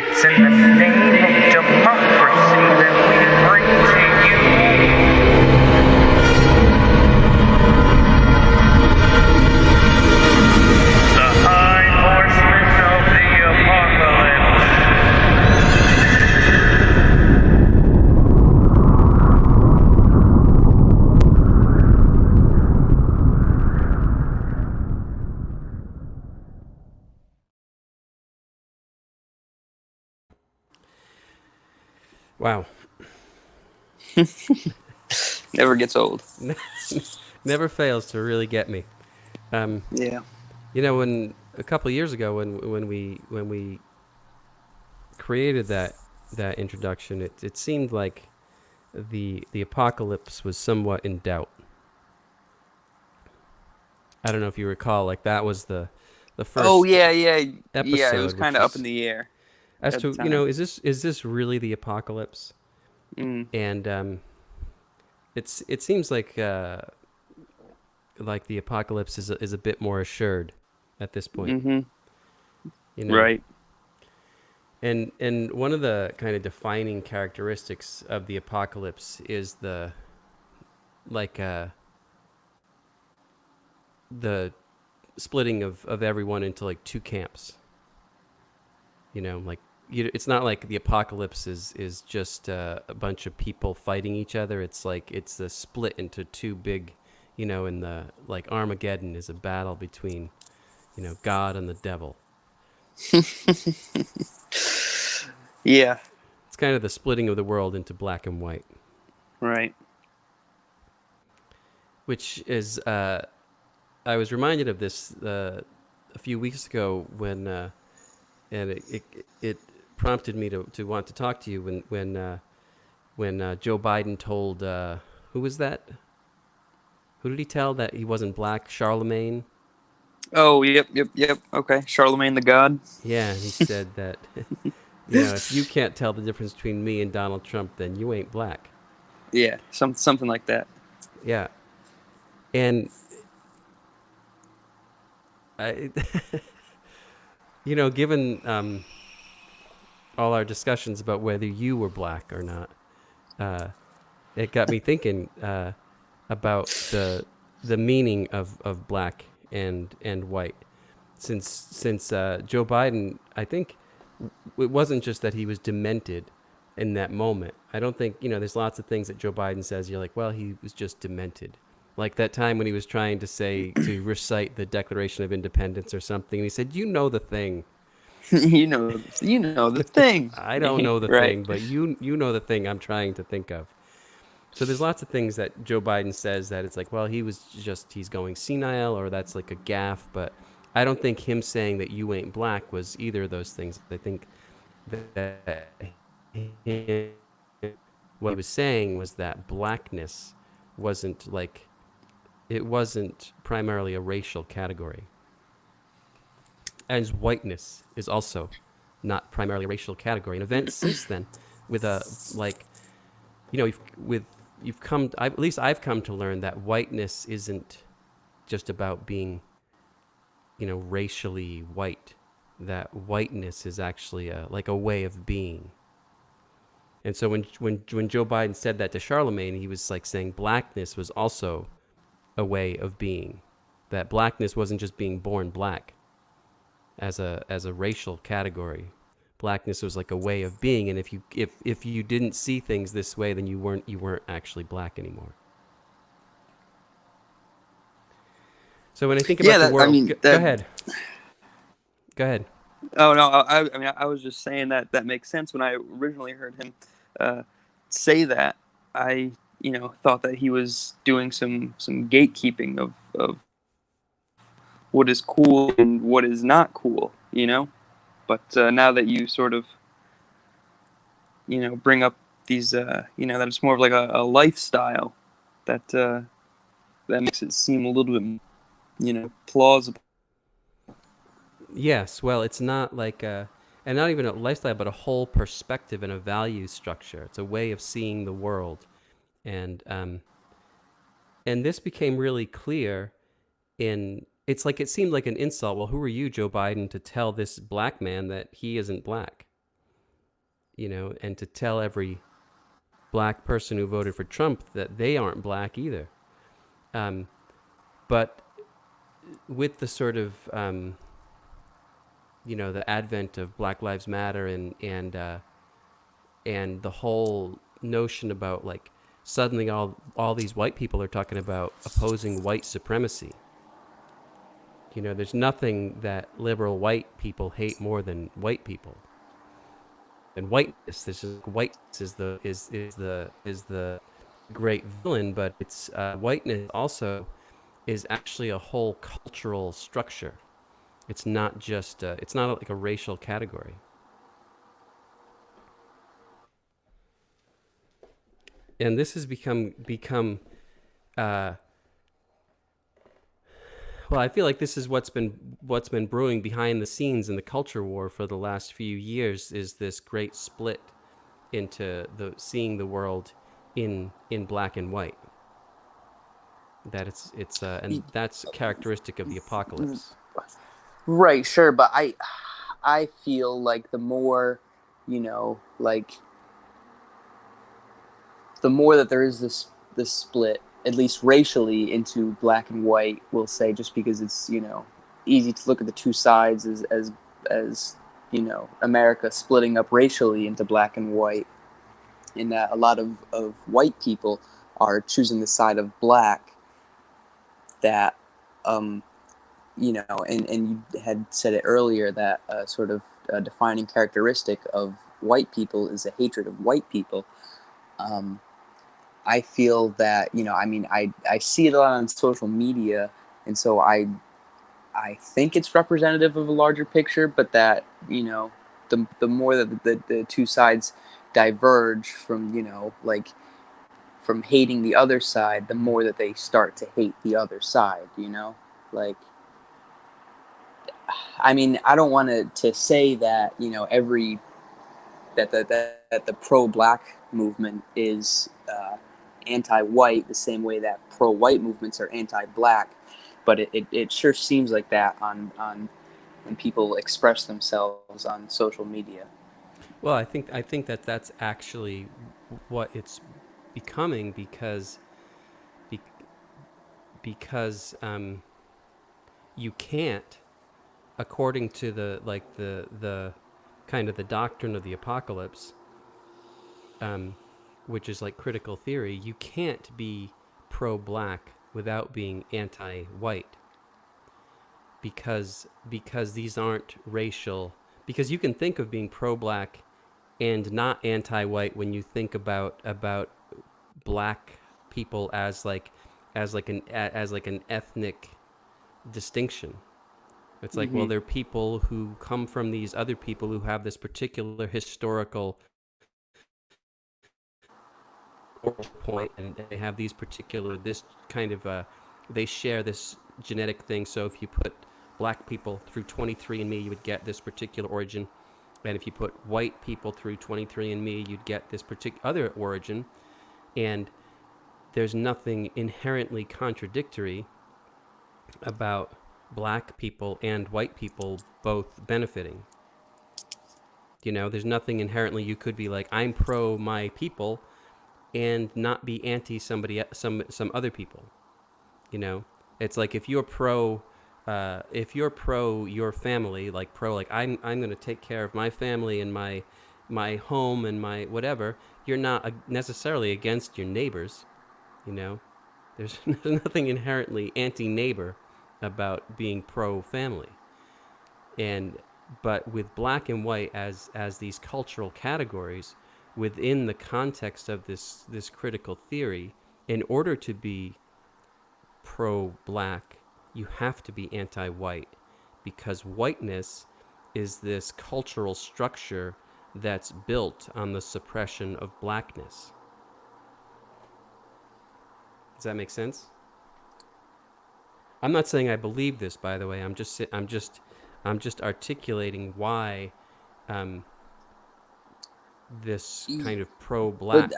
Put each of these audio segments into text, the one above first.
It's in the name of democracy that we bring to you the High Horsemen of the Wow. Never gets old. Never fails to really get me. Um, Yeah. when a couple of years ago, when we created that introduction, it seemed like the apocalypse was somewhat in doubt. I don't know if you recall, like that was the Oh first yeah, yeah. It was episode, kind which of up in was the air as at the to time. is this really the apocalypse? Mm. And it seems like the apocalypse is a bit more assured at this point. Mm-hmm. You know, Right. and one of the kind of defining characteristics of the apocalypse is like the splitting of everyone into like two camps. Like it's not like the apocalypse is just a bunch of people fighting each other. It's like it's a split into two big, in the like Armageddon is a battle between God and the devil. Yeah. It's kind of the splitting of the world into black and white, Right. which is I was reminded of this a few weeks ago and it prompted me to want to talk to you when Joe Biden told who was that? Who did he tell that he wasn't black? Charlemagne. Oh, yep. Okay. Charlemagne the God. Yeah, and he said that if you can't tell the difference between me and Donald Trump, then you ain't black. Yeah. Something like that. Yeah, and I, given all our discussions about whether you were black or not, it got me thinking about the meaning of black and white. Since Joe Biden, I think it wasn't just that he was demented in that moment. I don't think there's lots of things that Joe Biden says. You're like, well, he was just demented. Like that time when he was trying to recite the Declaration of Independence or something, and he said, the thing." You know the thing. I don't know the Right. thing, but you know the thing I'm trying to think of. So there's lots of things that Joe Biden says that it's like, well, he's going senile or that's like a gaffe, but I don't think him saying that you ain't black was either of those things. I think that what he was saying was that blackness wasn't primarily a racial category. As whiteness is also not primarily a racial category. And events since then, with you've come. At least I've come to learn that whiteness isn't just about being, racially white. That whiteness is actually like a way of being. And so when Joe Biden said that to Charlemagne, he was like saying blackness was also a way of being. That blackness wasn't just being born black as a racial category. Blackness was like a way of being, and if you didn't see things this way, then you weren't actually black anymore. So when I think about Yeah. the I world, mean go that. ahead. Go ahead. Oh no. I mean, I was just saying that makes sense. When I originally heard him uh, say that, I thought that he was doing some gatekeeping of what is cool and what is not cool. But now that you sort of bring up these that it's more of like a lifestyle that makes it seem a little bit plausible. Yes. Well, it's not like and not even a lifestyle, but a whole perspective and a value structure. It's a way of seeing the world, and this became really clear in. It's like it seemed like an insult. Well, who are you, Joe Biden, to tell this black man that he isn't black? and to tell every black person who voted for Trump that they aren't black either. But with the sort of the advent of Black Lives Matter and the whole notion about like suddenly all these white people are talking about opposing white supremacy. There's nothing that liberal white people hate more than white people. And whiteness, this is whiteness is the great villain, but it's whiteness also is actually a whole cultural structure. It's not just it's not like a racial category. And this has become well, I feel like this is what's been brewing behind the scenes in the culture war for the last few years, is this great split into seeing the world in black and white. That it's and that's characteristic of the apocalypse. Right, sure, but I feel like the more, like the more that there is this split, at least racially, into black and white, we'll say, just because it's easy to look at the two sides as America splitting up racially into black and white, in that a lot of white people are choosing the side of black. That and you had said it earlier, that sort of defining characteristic of white people is a hatred of white people. I feel that I see it a lot on social media, and so I think it's representative of a larger picture, but that the more that the two sides diverge from from hating the other side, the more that they start to hate the other side. Like, I mean, I don't want to say that that the pro-black movement is anti-white the same way that pro-white movements are anti-black, but it sure seems like that on when people express themselves on social media. Well, I think that that's actually what it's becoming, because you can't, according to the kind of the doctrine of the apocalypse, which is like critical theory, you can't be pro-black without being anti-white, because these aren't racial. Because you can think of being pro-black and not anti-white when you think about black people as like an ethnic distinction. It's like, well, they're people who come from these other people who have this particular historical point, and they have these particular, this kind of they share this genetic thing. So if you put black people through 23andMe, you would get this particular origin, and if you put white people through 23andMe, you'd get this particular other origin. And there's nothing inherently contradictory about black people and white people both benefiting. There's nothing inherently, you could be like, I'm pro my people and not be anti some other people. It's like, if you're pro your family, like I'm going to take care of my family and my home and my whatever, you're not necessarily against your neighbors. There's nothing inherently anti-neighbor about being pro-family. But with black and white as these cultural categories within the context of this critical theory, in order to be pro-black, you have to be anti-white, because whiteness is this cultural structure that's built on the suppression of blackness. Does that make sense? I'm not saying I believe this, by the way. I'm just articulating why this kind of pro-black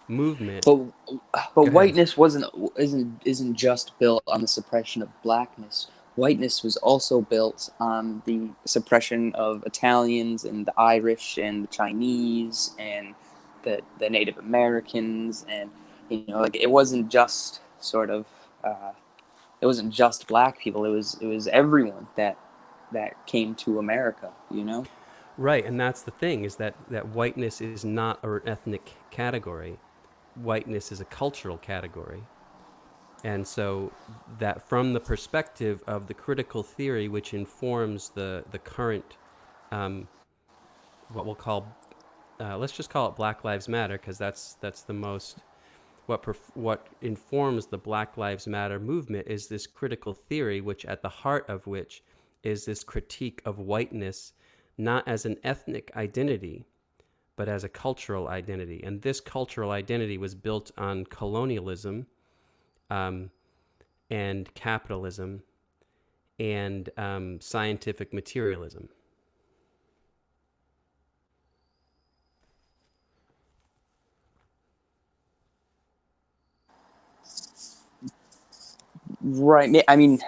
movement. But whiteness isn't just built on the suppression of blackness. whiteness was also built on the suppression of Italians and the Irish and the Chinese and the Native Americans, and like it wasn't just sort of it wasn't just black people. It was everyone that came to America. Right, and that's the thing, is that whiteness is not an ethnic category. Whiteness is a cultural category. And so that from the perspective of the critical theory, which informs the current, what we'll call, let's just call it Black Lives Matter, because that's the most, what informs the Black Lives Matter movement is this critical theory, which at the heart of which is this critique of whiteness, not as an ethnic identity, but as a cultural identity. And this cultural identity was built on colonialism, and capitalism, and scientific materialism. Right. I mean,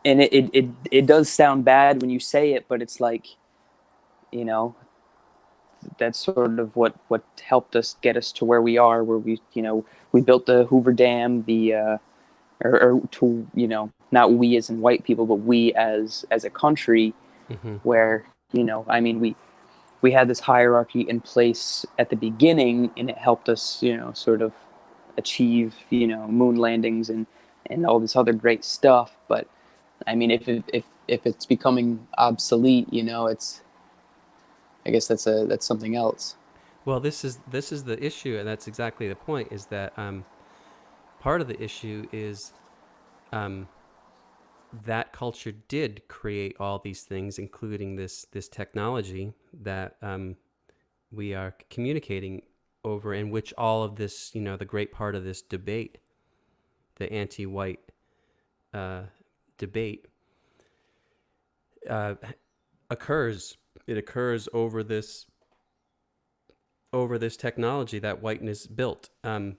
and it does sound bad when you say it, but it's like, that's sort of what helped us get us to where we are, where we built the Hoover Dam, or to, not we as in white people, but we as a country, where, I mean, we had this hierarchy in place at the beginning, and it helped us, sort of achieve, moon landings and all this other great stuff. But I mean, if it's becoming obsolete, I guess that's something else. Well, this is the issue, and that's exactly the point. Is that part of the issue is that culture did create all these things, including this technology that we are communicating over, in which all of this, the great part of this debate, the anti-white debate, occurs. It occurs over this technology that whiteness built. And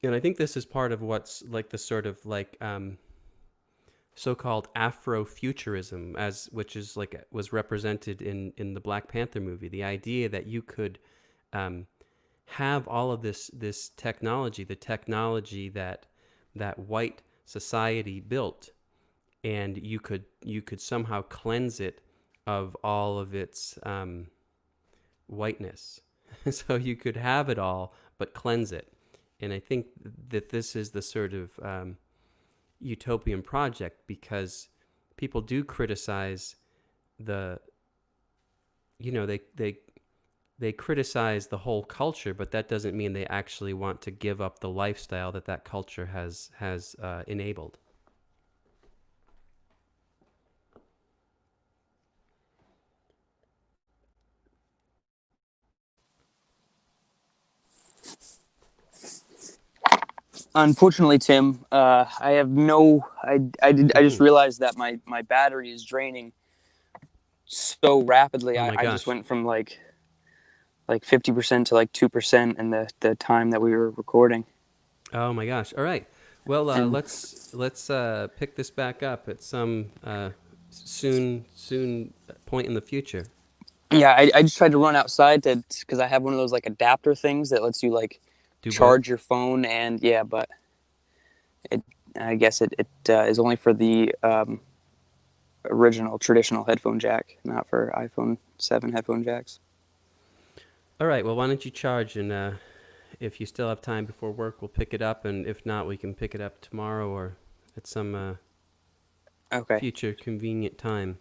I think this is part of what's like the sort of like so-called Afrofuturism, which is like was represented in the Black Panther movie. The idea that you could have all of this technology, the technology that white society built, and you could somehow cleanse it of all of its whiteness. So you could have it all, but cleanse it. And I think that this is the sort of utopian project, because people do criticize they criticize the whole culture, but that doesn't mean they actually want to give up the lifestyle that culture has enabled. Unfortunately, Tim, I have I just realized that my battery is draining so rapidly. Oh my I gosh. just went from like 50% to like 2% in the time that we were recording. Oh my gosh! All right. Well, let's pick this back up at some soon point in the future. Yeah, I just tried to run outside because I have one of those like adapter things that lets you like Do charge both? your phone, and yeah, but I guess it is only for the original traditional headphone jack, not for iPhone 7 headphone jacks. All right. Well, why don't you charge, and if you still have time before work, we'll pick it up, and if not, we can pick it up tomorrow or at some Okay. future convenient time.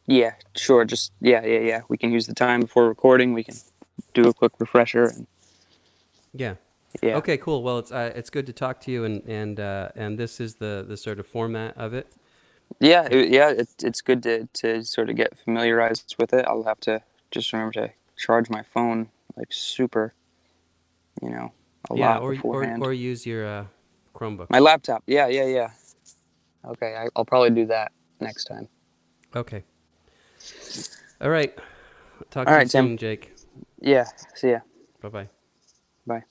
Yeah, sure. Just yeah. We can use the time before recording. We can do a quick refresher. And Yeah. yeah. Okay. Cool. Well, it's good to talk to you, and this is the sort of format of it. Yeah. It's good to sort of get familiarized with it. I'll have to just remember to charge my phone like super, a lot beforehand. or use your Chromebook. My laptop. Yeah. Okay, I'll probably do that next time. Okay. All right. Talk All to right, you soon, Tim. Jake. Yeah. See ya. Bye-bye. Bye.